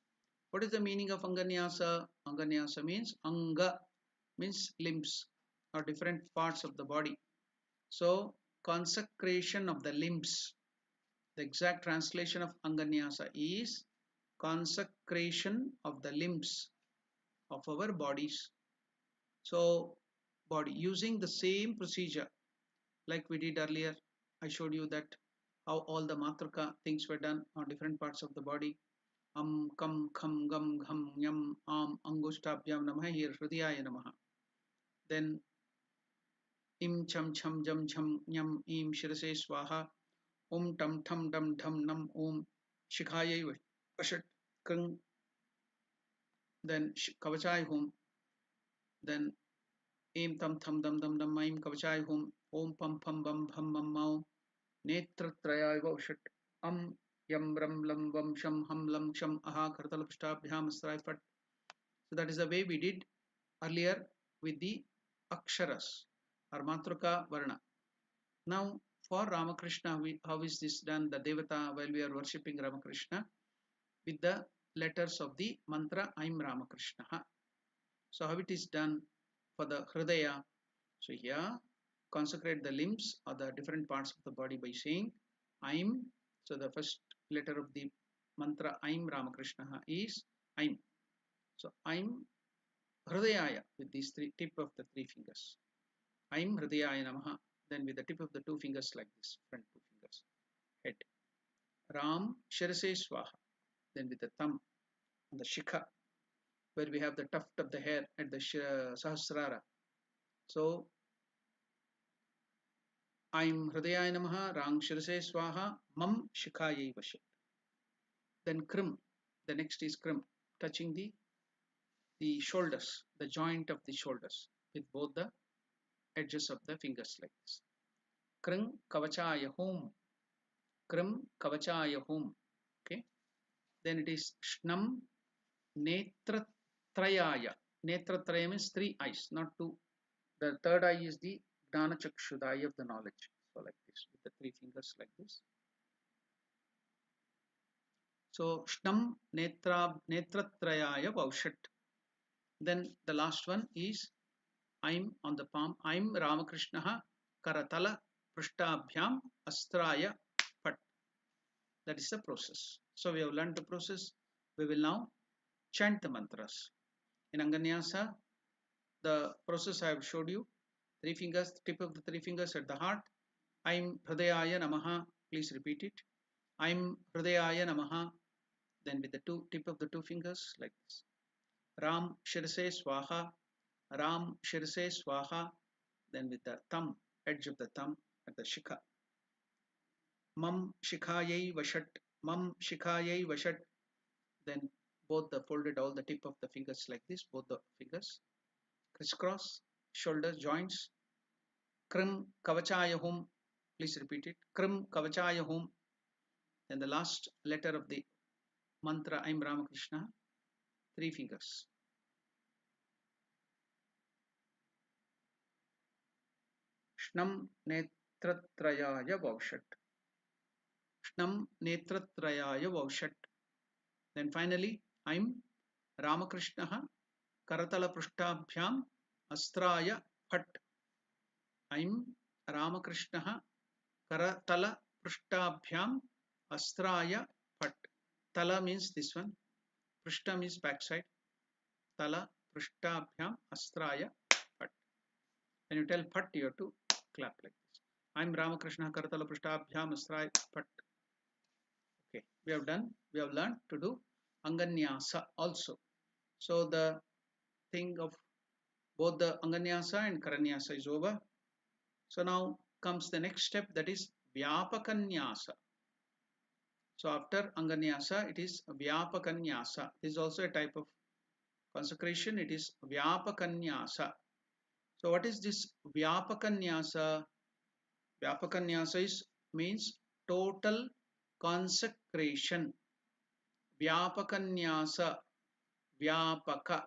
What is the meaning of Anganyasa? Anganyasa means Anga, means limbs or different parts of the body. So consecration of the limbs. The exact translation of Anganyasa is consecration of the limbs of our bodies. So body, using the same procedure like we did earlier. I showed you that how all the matraka things were done on different parts of the body. Kam kham gam gham yam am angustabhyam namaha. Here hridayaya namaha. Then im cham cham jam cham nyam im shirase swaha. Tam tham dam dham nam om shikhayai vashat krung. Then kavachai hum. Then im tam tham dam dam dam maim kavachai hum. Om pam pam bam bham mam mau. Netratrayai vashat am yam ram lam vam sham ham lam sham aha kartalapshtabhyam asrai fat. So that is the way we did earlier with the aksharas or matraka varna. Now for Ramakrishna, how is this done? The Devata, while we are worshipping Ramakrishna with the letters of the mantra I'm Ramakrishna. So how it is done for the Hridaya? So here consecrate the limbs or the different parts of the body by saying I'm. So the first letter of the mantra I'm Ramakrishna is I'm. So I'm Hridayaya with these tip of the three fingers. I'm Hridayaya Namaha. Then with the tip of the two fingers like this, front two fingers. Head. Ram Shirase Swaha. Then with the thumb on the Shikha, where we have the tuft of the hair at the Sahasrara. So I'm Hridayaya Namaha, Ram Shirase Swaha, Mam Shikhayai Vashat. Then Krim. The next is Krim, touching the shoulders, the joint of the shoulders with both the edges of the fingers like this. Krim Kavachaya Hum. Krim Kavachaya Hum. Okay. Then it is Shnam Netratrayaya. Netratraya means three eyes, not two. The third eye is the Gnana Chakshu, the eye of the knowledge. So like this, with the three fingers like this. So Shnam Netratrayaya Vaushat. Then the last one is I'm on the palm. I'm Ramakrishna Karatala Prishtabhyam Astraya Pat. That is the process. So we have learned the process. We will now chant the mantras. In Anganyasa, the process I have showed you. Three fingers, tip of the three fingers at the heart. I'm Hridayaya Namaha. Please repeat it. I'm Hridayaya Namaha. Then with the tip of the two fingers like this. Ram Shirase Swaha. Ram Shirase Swaha. Then with the thumb, edge of the thumb at the Shikha. Mam Shikhayai Vashat. Mam Shikhayai Vashat. Then both the folded all the tip of the fingers like this, both the fingers. Crisscross, shoulder joints. Krim Kavachaya Hum. Please repeat it. Krim Kavachaya Hum. Then the last letter of the mantra I'm Ramakrishna. Three fingers. Shnam Netratrayaya Vaushat. Shnam Netratrayaya Vaushat. Then finally, I'm Ramakrishna Karatala Prishtabhyam Astraya Phat. I'm Ramakrishna Karatala Prishtabhyam Astraya Phat. Tala means this one. Prishta means backside. Tala Prishtabhyam Astraya Phat. When you tell Phat, you have to clap like this. I'm Ramakrishna Karatala Prishtabhyam Astraya Phat. Okay, we have done. We have learned to do Anganyasa also. So the thing of both the Anganyasa and Karanyasa is over. So now comes the next step, that is Vyapakanyasa. So after Anganyasa, it is Vyapakanyasa. This is also a type of consecration. It is Vyapakanyasa. So what is this Vyapakanyasa? Vyapakanyasa means total consecration. Vyapakanyasa. Vyapaka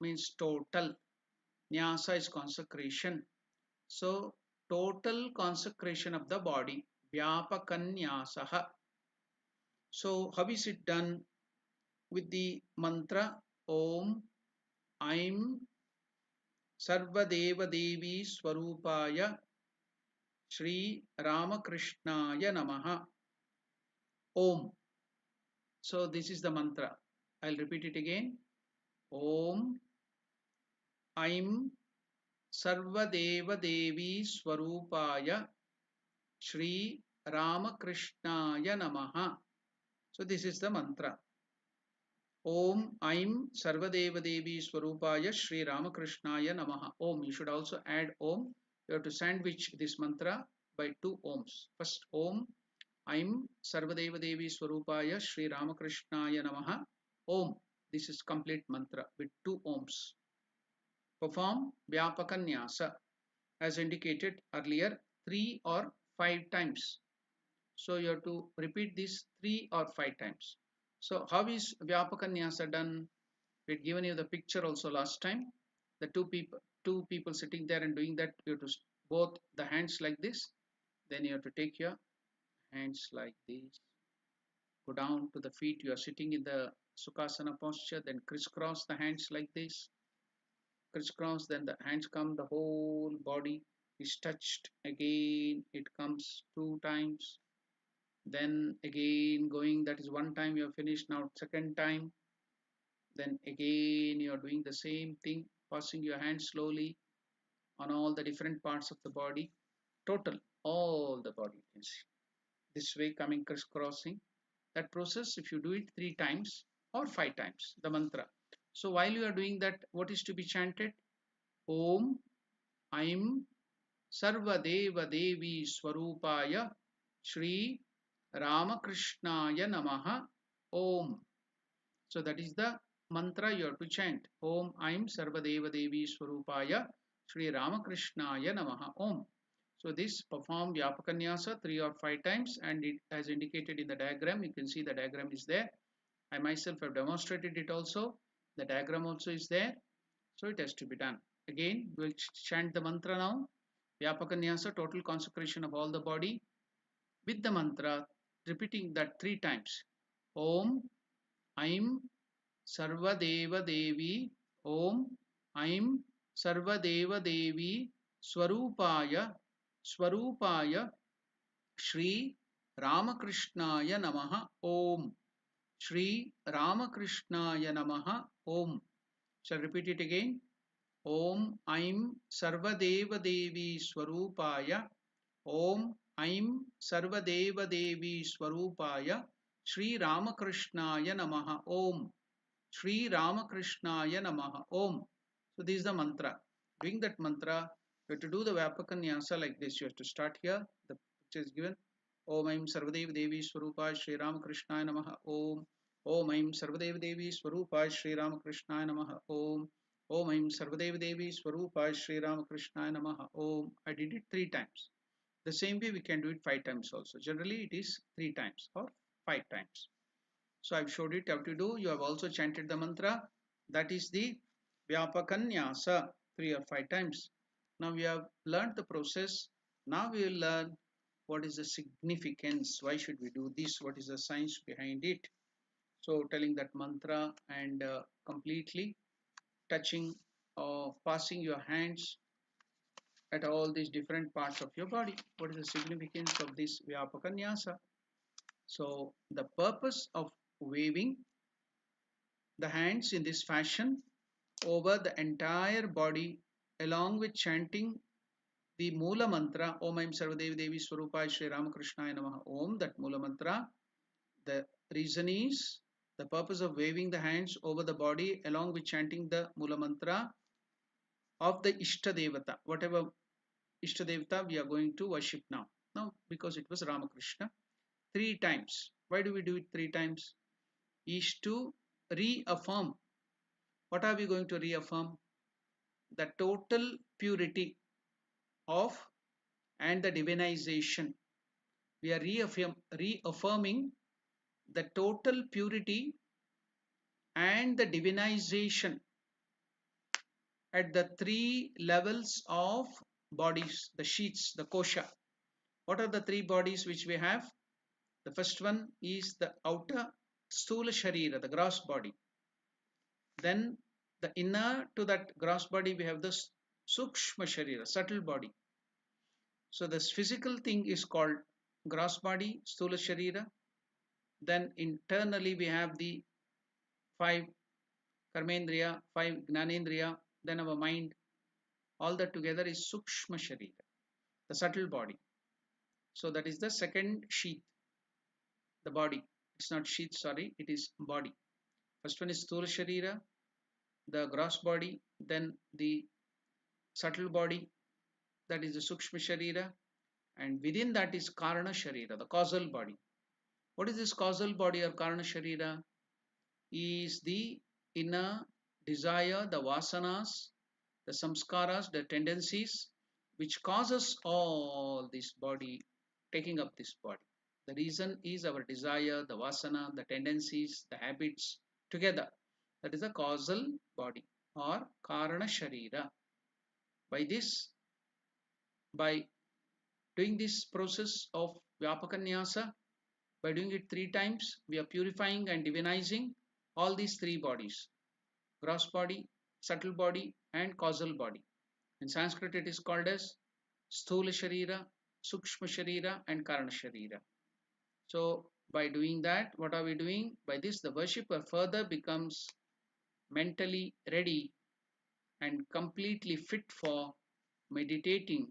means total. Nyasa is consecration. So total consecration of the body. Vyapakanyasa. So how is it done? With the mantra Om Aim Sarvadeva Devi Swarupaya Shri Ramakrishnaya Namaha Om. So this is the mantra. I'll repeat it again. Om Aim Sarvadeva Devi Swarupaya Shri Ramakrishnaya Namaha. So this is the mantra. Om Aim Sarvadeva Devi Swarupaya Shri Ramakrishnaya Namaha. Om. You should also add Om. You have to sandwich this mantra by 2 Oms. First Om Aim Sarvadeva Devi Swarupaya Shri Ramakrishnaya Namaha. Om. This is complete mantra with 2 Oms. Perform Vyapakanyasa as indicated earlier 3 or 5 times. So you have to repeat this 3 or 5 times. So how is Vyapakanyasa done? We had given you the picture also last time. The two people sitting there and doing that. You have to both the hands like this. Then you have to take your hands like this. Go down to the feet. You are sitting in the Sukhasana posture. Then crisscross the hands like this. Crisscross. Then the hands come. The whole body is touched. Again it comes 2 times. Then again going. That is 1 time you have finished. Now second time. Then again you are doing the same thing, passing your hand slowly on all the different parts of the body, total all the body, you can see this way coming crisscrossing. That process, if you do it 3 times or 5 times, the mantra. So while you are doing that, what is to be chanted? Om Aim Sarvadeva Devi Swarupaya Shri Ramakrishnaya Namaha Om. So that is the mantra you have to chant. Om Aim Sarvadeva Devi Swarupaya Shri Ramakrishnaya Namaha Om. So this perform Vyapakanyasa 3 or 5 times, and it as indicated in the diagram. You can see the diagram is there. I myself have demonstrated it also. The diagram also is there. So it has to be done. Again, we will chant the mantra now. Vyapakanyasa, total consecration of all the body with the mantra, repeating that 3 times. Om Aim Sarvadeva Devi Om Aim Sarvadeva Devi Swarupaya Shri Ramakrishnaya Namaha Om. Shri Ramakrishnaya Namaha Om. Shall repeat it again. Om Aim Sarvadeva Devi Swarupaya Om Aim Sarvadeva Devi Swarupaya Shri Ramakrishnaya Namaha Om. Shri Ramakrishnaya Namaha Om. So this is the mantra. Doing that mantra, you have to do the Vyapakanyasa like this. You have to start here. The picture is given. Om Aim Sarvadeva Devi Swarupa Shri Ramakrishnaya Namaha Om. Om Aim Sarvadeva Devi Swarupa Shri Ramakrishnaya Namaha Om. Om Aim Sarvadeva Devi Swarupa Shri Ramakrishnaya Namaha Om. I did it 3 times. The same way we can do it 5 times also. Generally it is 3 times or 5 times. So I've showed it how to do. You have also chanted the mantra. That is the Vyapakanyasa 3 or 5 times. Now we have learned the process. Now we will learn what is the significance. Why should we do this? What is the science behind it? So telling that mantra and completely touching or passing your hands at all these different parts of your body. What is the significance of this Vyapakanyasa? So the purpose of waving the hands in this fashion over the entire body along with chanting the Mula Mantra Om Aim Sarvadevi Devi Swarupaya Shri Ramakrishnaya Namaha Om, that Mula Mantra. The reason is the purpose of waving the hands over the body along with chanting the Mula Mantra of the Ishta Devata, whatever Ishta Devata we are going to worship now. Now because it was Ramakrishna, 3 times. Why do we do it 3 times? Is to reaffirm. What are we going to reaffirm? The total purity of and the divinization. We are reaffirming the total purity and the divinization at the 3 levels of bodies, the sheets, the kosha. What are the 3 bodies which we have? The first one is the outer Sthula Sharira, the gross body. Then the inner to that gross body we have the Sukshma Sharira, subtle body. So this physical thing is called gross body, Sthula Sharira. Then internally we have the five Karmendriya, five Gnanendriya, then our mind. All that together is Sukshma Sharira, the subtle body. So that is the second sheath, the body. It's not sheath, sorry, it is body. First one is Sthula Sharira, the gross body, then the subtle body, that is the Sukshma Sharira, and within that is Karana Sharira, the causal body. What is this causal body or Karana Sharira? Is the inner desire, the vasanas, the samskaras, the tendencies, which causes all this body, taking up this body. The reason is our desire, the vasana, the tendencies, the habits together. That is the causal body or Karana Sharira. By this, by doing this process of Vyapakanyasa, by doing it 3 times, we are purifying and divinizing all these 3 bodies: gross body, subtle body, and causal body. In Sanskrit, it is called as Sthula Sharira, Sukshma Sharira, and Karana Sharira. So, by doing that, what are we doing? By this, the worshipper further becomes mentally ready and completely fit for meditating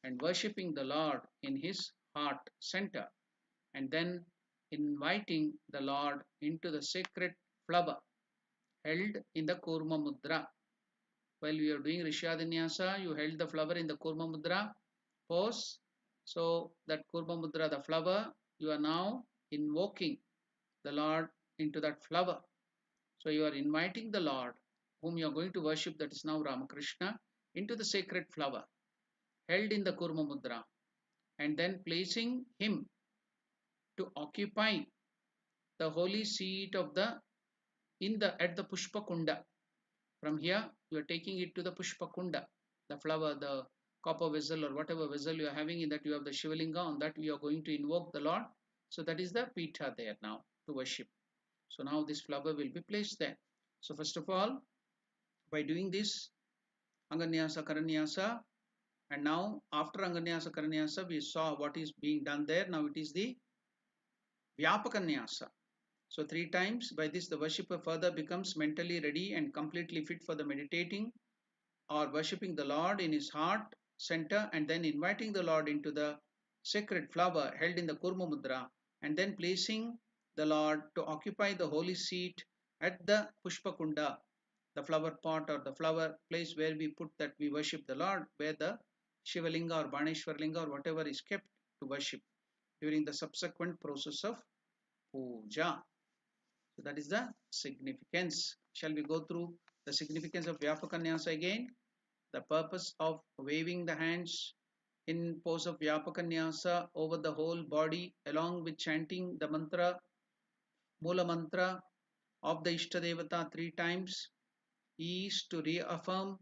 and worshipping the Lord in his heart center, and then inviting the Lord into the sacred flower held in the Kurma Mudra. While you are doing Rishyadanyasa, you held the flower in the Kurma Mudra pose. So that Kurma Mudra, the flower, you are now invoking the Lord into that flower. So you are inviting the Lord whom you are going to worship, that is now Ramakrishna, into the sacred flower held in the Kurma Mudra, and then placing him to occupy the holy seat of the at the Pushpa Kunda. From here, you are taking it to the Pushpa Kunda, the flower, the copper vessel or whatever vessel you are having, in that you have the Shivalinga, on that we are going to invoke the Lord. So that is the Pitha there now to worship. So now this flower will be placed there. So first of all, by doing this Anganyasa Karanyasa, and now after Anganyasa Karanyasa, we saw what is being done there. Now it is the Vyapakanyasa. So 3 times, by this the worshipper further becomes mentally ready and completely fit for the meditating or worshipping the Lord in his heart center, and then inviting the Lord into the sacred flower held in the Kurma Mudra, and then placing the Lord to occupy the holy seat at the Pushpa Kunda, the flower pot or the flower place where we put that we worship the Lord, where the Shivalinga or Baneshwarlinga or whatever is kept to worship during the subsequent process of puja. So that is the significance. Shall we go through the significance of Vyapakanyasa again? The purpose of waving the hands in pose of Vyapakanyasa over the whole body, along with chanting the mantra, Mula mantra of the Ishtadevata 3 times, is to reaffirm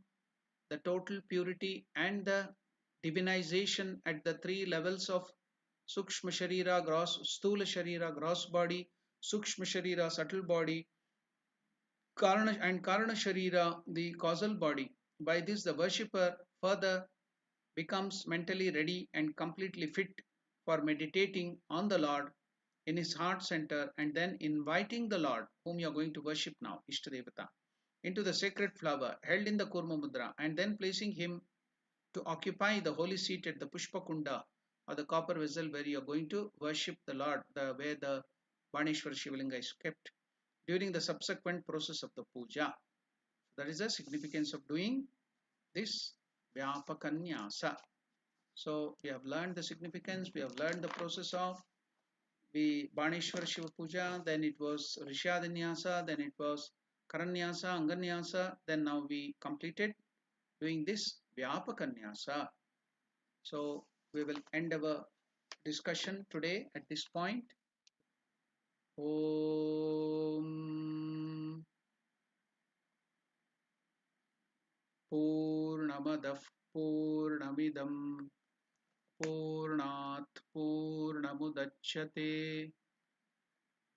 the total purity and the divinization at the 3 levels of Sukshma Sharira, gross, Sthula Sharira, gross body, Sukshma Sharira, subtle body, Karana and Karana Sharira, the causal body. By this, the worshipper further becomes mentally ready and completely fit for meditating on the Lord in his heart center, and then inviting the Lord, whom you are going to worship now, Ishtadevata, into the sacred flower held in the Kurma Mudra, and then placing him to occupy the holy seat at the Pushpa Kunda, or the copper vessel where you are going to worship the Lord, where the Baneshwar Shivalinga is kept during the subsequent process of the puja. That is the significance of doing this Vyapakanyasa. So we have learned the significance, we have learned the process of the Baneshwar Shiva Puja, then it was Rishyadanyasa, then it was Karanyasa, Anganyasa, then now we completed doing this Vyapakanyasa. So we will end our discussion today at this point. Om Purnamadah Purnamidam Purnat पूर्णमुदच्यते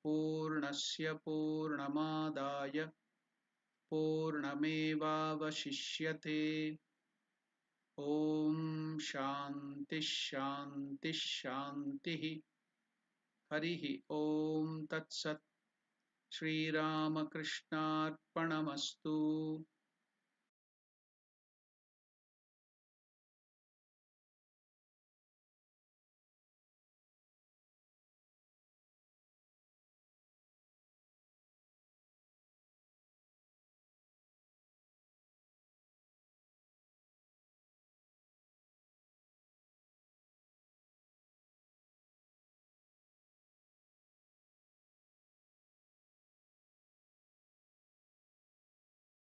पूर्णस्य पूर्णमादाय पूर्णमेवावशिष्यते ॐ शान्तिः शान्तिः शान्तिः हरिः ॐ तत्सत् श्रीरामकृष्णार्पणमस्तु।